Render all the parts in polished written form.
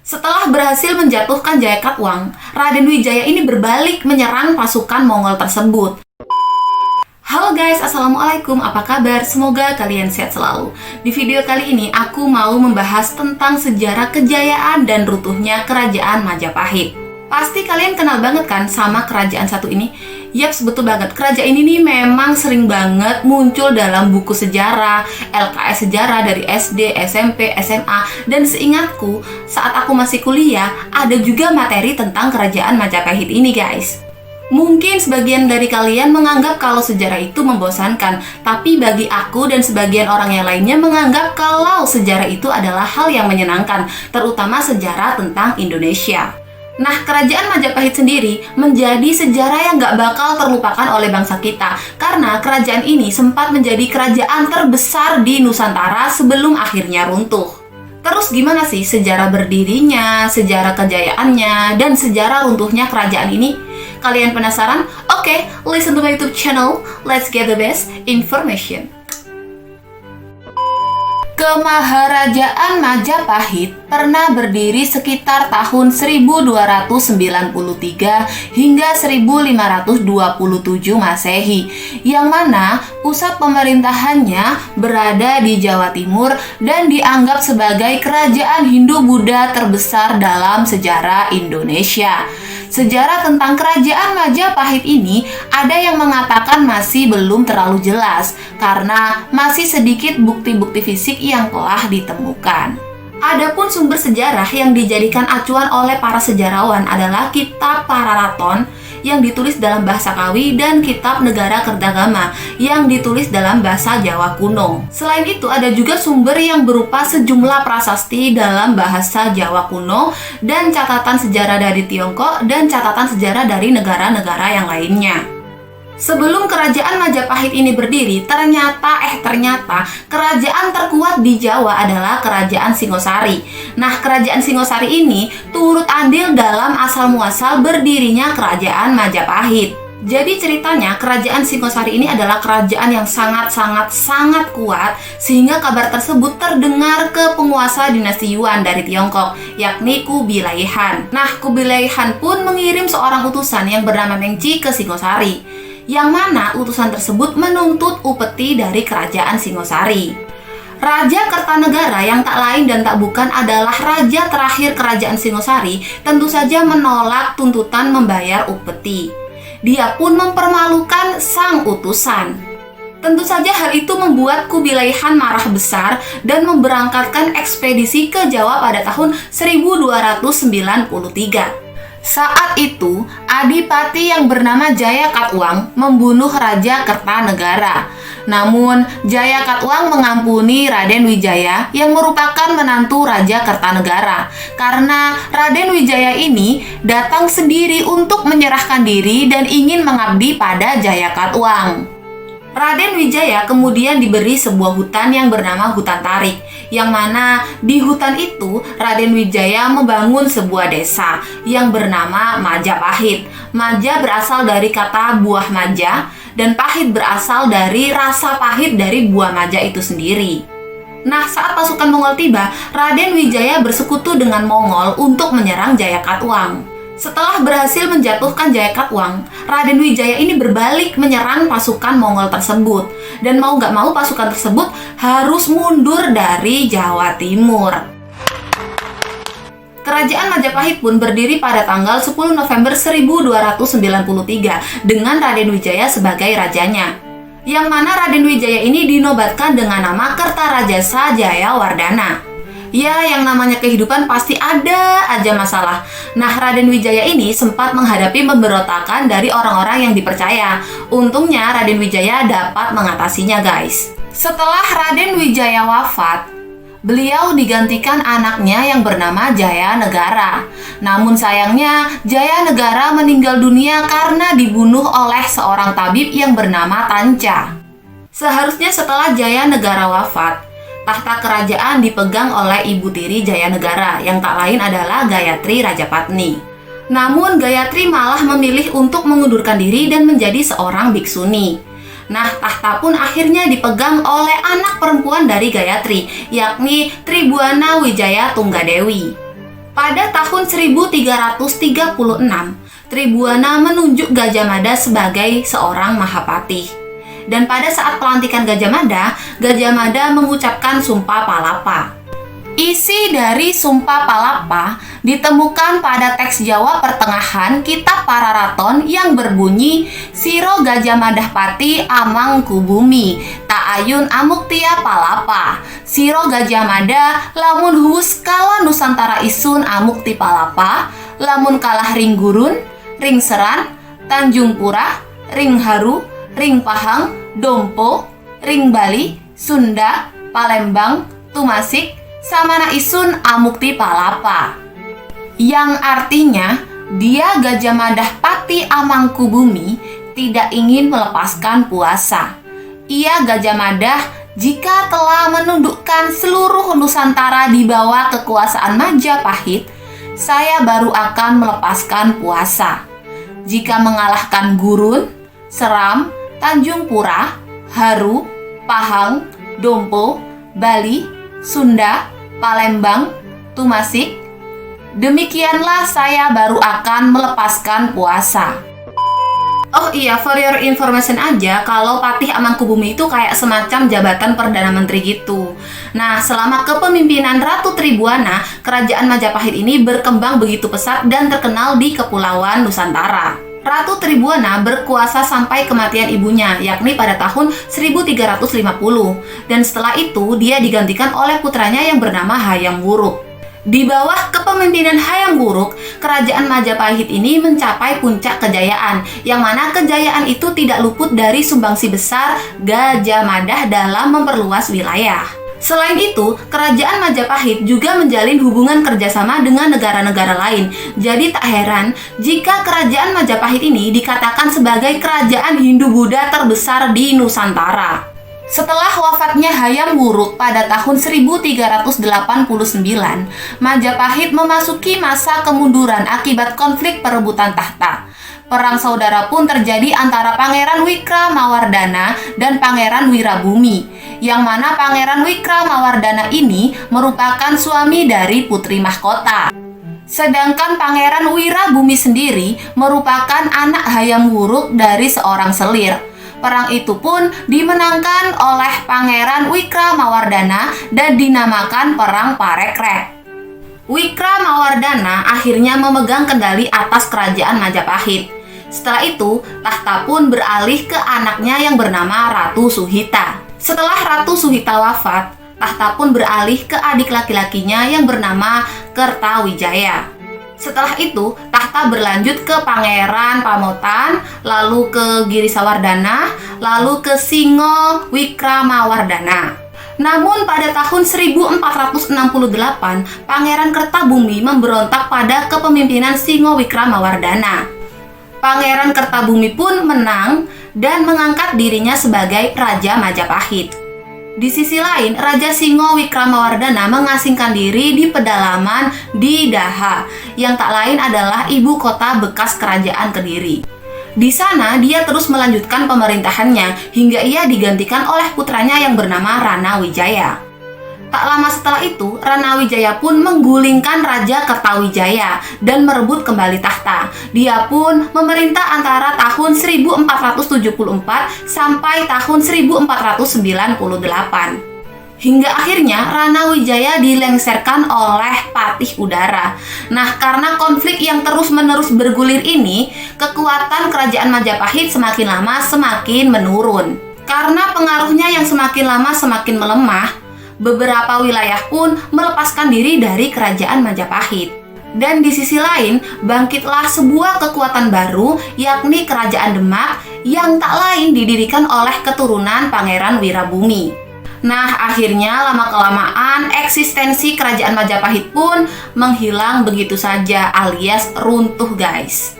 Setelah berhasil menjatuhkan Jaya Katuang, Raden Wijaya ini berbalik menyerang pasukan Mongol tersebut. Halo guys, assalamualaikum, apa kabar? Semoga kalian sehat selalu. Di video kali ini aku mau membahas tentang sejarah kejayaan dan runtuhnya kerajaan Majapahit. Pasti kalian kenal banget kan sama kerajaan satu ini? Yaps, betul banget. Kerajaan ini nih memang sering banget muncul dalam buku sejarah, LKS sejarah dari SD, SMP, SMA, dan seingatku saat aku masih kuliah ada juga materi tentang kerajaan Majapahit ini guys. Mungkin sebagian dari kalian menganggap kalau sejarah itu membosankan, tapi bagi aku dan sebagian orang yang lainnya menganggap kalau sejarah itu adalah hal yang menyenangkan, terutama sejarah tentang Indonesia. Nah, kerajaan Majapahit sendiri menjadi sejarah yang gak bakal terlupakan oleh bangsa kita, karena kerajaan ini sempat menjadi kerajaan terbesar di Nusantara sebelum akhirnya runtuh. Terus gimana sih sejarah berdirinya, sejarah kejayaannya, dan sejarah runtuhnya kerajaan ini? Kalian penasaran? Oke, listen to my YouTube channel. Let's get the best information. Kemaharajaan Majapahit pernah berdiri sekitar tahun 1293 hingga 1527 Masehi, yang mana pusat pemerintahannya berada di Jawa Timur dan dianggap sebagai kerajaan Hindu-Buddha terbesar dalam sejarah Indonesia. Sejarah tentang kerajaan Majapahit ini ada yang mengatakan masih belum terlalu jelas karena masih sedikit bukti-bukti fisik yang telah ditemukan. Adapun sumber sejarah yang dijadikan acuan oleh para sejarawan adalah Kitab Pararaton yang ditulis dalam bahasa Kawi dan Kitab Negara Kertagama yang ditulis dalam bahasa Jawa kuno. Selain itu ada juga sumber yang berupa sejumlah prasasti dalam bahasa Jawa kuno dan catatan sejarah dari Tiongkok dan catatan sejarah dari negara-negara yang lainnya. Sebelum kerajaan Majapahit ini berdiri, ternyata kerajaan terkuat di Jawa adalah kerajaan Singosari. Nah, kerajaan Singosari ini turut andil dalam asal-muasal berdirinya kerajaan Majapahit. Jadi ceritanya kerajaan Singosari ini adalah kerajaan yang sangat kuat sehingga kabar tersebut terdengar ke penguasa dinasti Yuan dari Tiongkok, yakni Kubilai Han. Nah, Kubilai Han pun mengirim seorang utusan yang bernama Mengci ke Singosari, yang mana utusan tersebut menuntut upeti dari kerajaan Singosari. Raja Kertanegara yang tak lain dan tak bukan adalah raja terakhir kerajaan Singosari tentu saja menolak tuntutan membayar upeti. Dia pun mempermalukan sang utusan. Tentu saja hal itu membuat Kubilai Han marah besar dan memberangkatkan ekspedisi ke Jawa pada tahun 1293. Saat itu, adipati yang bernama Jaya Katuang membunuh Raja Kertanegara. Namun, Jaya Katuang mengampuni Raden Wijaya yang merupakan menantu Raja Kertanegara, karena Raden Wijaya ini datang sendiri untuk menyerahkan diri dan ingin mengabdi pada Jaya Katuang. Raden Wijaya kemudian diberi sebuah hutan yang bernama Hutan Tarik, yang mana di hutan itu Raden Wijaya membangun sebuah desa yang bernama Majapahit. Maja berasal dari kata buah maja, dan pahit berasal dari rasa pahit dari buah maja itu sendiri. Nah, saat pasukan Mongol tiba, Raden Wijaya bersekutu dengan Mongol untuk menyerang Jaya Katuang. Setelah berhasil menjatuhkan Jaya Katuang, Raden Wijaya ini berbalik menyerang pasukan Mongol tersebut. Dan mau gak mau pasukan tersebut harus mundur dari Jawa Timur. Kerajaan Majapahit pun berdiri pada tanggal 10 November 1293 dengan Raden Wijaya sebagai rajanya. Yang mana Raden Wijaya ini dinobatkan dengan nama Kertarajasa Jayawardhana. Ya, yang namanya kehidupan pasti ada aja masalah. Nah, Raden Wijaya ini sempat menghadapi pemberontakan dari orang-orang yang dipercaya. Untungnya Raden Wijaya dapat mengatasinya, guys. Setelah Raden Wijaya wafat, beliau digantikan anaknya yang bernama Jaya Negara. Namun sayangnya, Jaya Negara meninggal dunia karena dibunuh oleh seorang tabib yang bernama Tanca. Seharusnya setelah Jaya Negara wafat, tahta kerajaan dipegang oleh ibu tiri Jaya Negara yang tak lain adalah Gayatri Rajapatni. Namun Gayatri malah memilih untuk mengundurkan diri dan menjadi seorang biksuni. Nah, tahta pun akhirnya dipegang oleh anak perempuan dari Gayatri, yakni Tribhuwana Wijaya Tunggadewi. Pada tahun 1336, Tribhuwana menunjuk Gajah Mada sebagai seorang Mahapatih. Dan pada saat pelantikan Gajah Mada mengucapkan Sumpah Palapa. Isi dari Sumpah Palapa ditemukan pada teks Jawa Pertengahan Kitab Pararaton yang berbunyi Siro Gajah Madah Pati Amang Kubumi Ta'ayun Amuktia Palapa. Siro Gajah Mada lamun huus kala Nusantara isun amukti palapa, lamun kalah ring gurun, ring seran, Tanjung Pura, ring haru, ring pahang, dompo, ring Bali, Sunda, Palembang, Tumasik, samana isun amukti palapa. Yang artinya, dia Gajah Madah Pati Amangkubumi tidak ingin melepaskan puasa. Ia Gajah Madah jika telah menundukkan seluruh Nusantara di bawah kekuasaan Majapahit, saya baru akan melepaskan puasa. Jika mengalahkan Gurun, Seram, Tanjung Pura, Haru, Pahang, Dompo, Bali, Sunda, Palembang, Tumasik, demikianlah saya baru akan melepaskan puasa. Oh iya, for your information aja, kalau Patih Amangkubumi itu kayak semacam jabatan Perdana Menteri gitu. Nah, selama kepemimpinan Ratu Tribhuwana, kerajaan Majapahit ini berkembang begitu pesat dan terkenal di Kepulauan Nusantara. Ratu Tribhuwana berkuasa sampai kematian ibunya, yakni pada tahun 1350. Dan setelah itu, dia digantikan oleh putranya yang bernama Hayam Wuruk. Di bawah kepemimpinan Hayam Wuruk, kerajaan Majapahit ini mencapai puncak kejayaan, yang mana kejayaan itu tidak luput dari sumbangsi besar Gajah Madah dalam memperluas wilayah. Selain itu, kerajaan Majapahit juga menjalin hubungan kerjasama dengan negara-negara lain. Jadi tak heran jika kerajaan Majapahit ini dikatakan sebagai kerajaan Hindu-Buddha terbesar di Nusantara. Setelah wafatnya Hayam Wuruk pada tahun 1389, Majapahit memasuki masa kemunduran akibat konflik perebutan tahta. Perang saudara pun terjadi antara Pangeran Wikramawardhana dan Pangeran Wirabumi, yang mana Pangeran Wikramawardhana ini merupakan suami dari Putri Mahkota. Sedangkan Pangeran Wirabumi sendiri merupakan anak Hayam Wuruk dari seorang selir. Perang itu pun dimenangkan oleh Pangeran Wikramawardhana dan dinamakan Perang Parekrek. Wikramawardhana akhirnya memegang kendali atas kerajaan Majapahit. Setelah itu, tahta pun beralih ke anaknya yang bernama Ratu Suhita. Setelah Ratu Suhita wafat, tahta pun beralih ke adik laki-lakinya yang bernama Kertawijaya. Setelah itu, tahta berlanjut ke Pangeran Pamotan, lalu ke Girisawardhana, lalu ke Singo Wikramawardhana. Namun pada tahun 1468, Pangeran Kertabumi memberontak pada kepemimpinan Singo Wikramawardhana. Pangeran Kertabumi pun menang dan mengangkat dirinya sebagai Raja Majapahit. Di sisi lain, Raja Singo Wikramawardhana mengasingkan diri di pedalaman di Daha, yang tak lain adalah ibu kota bekas kerajaan Kediri. Di sana, dia terus melanjutkan pemerintahannya hingga ia digantikan oleh putranya yang bernama Ranawijaya. Tak lama setelah itu, Ranawijaya pun menggulingkan Raja Kertawijaya dan merebut kembali tahta. Dia pun memerintah antara tahun 1474 sampai tahun 1498. Hingga akhirnya Ranawijaya dilengserkan oleh Patih Udara. Nah, karena konflik yang terus-menerus bergulir ini, kekuatan kerajaan Majapahit semakin lama semakin menurun. Karena pengaruhnya yang semakin lama semakin melemah, beberapa wilayah pun melepaskan diri dari kerajaan Majapahit. Dan di sisi lain, bangkitlah sebuah kekuatan baru, yakni Kerajaan Demak, yang tak lain didirikan oleh keturunan Pangeran Wirabumi. Nah, akhirnya lama-kelamaan eksistensi kerajaan Majapahit pun menghilang begitu saja, alias runtuh, guys.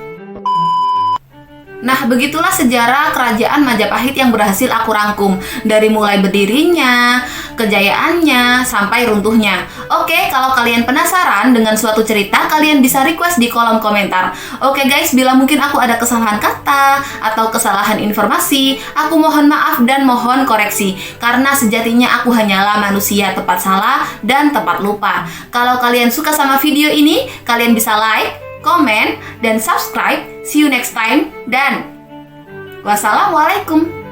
Nah, begitulah sejarah kerajaan Majapahit yang berhasil aku rangkum. Dari mulai berdirinya, kejayaannya, sampai runtuhnya. Oke, kalau kalian penasaran dengan suatu cerita, kalian bisa request di kolom komentar. Oke guys, bila mungkin aku ada kesalahan kata atau kesalahan informasi, aku mohon maaf dan mohon koreksi. Karena sejatinya aku hanyalah manusia tepat salah dan tepat lupa. Kalau kalian suka sama video ini, kalian bisa like, komen, dan subscribe. See you next time, dan wassalamualaikum.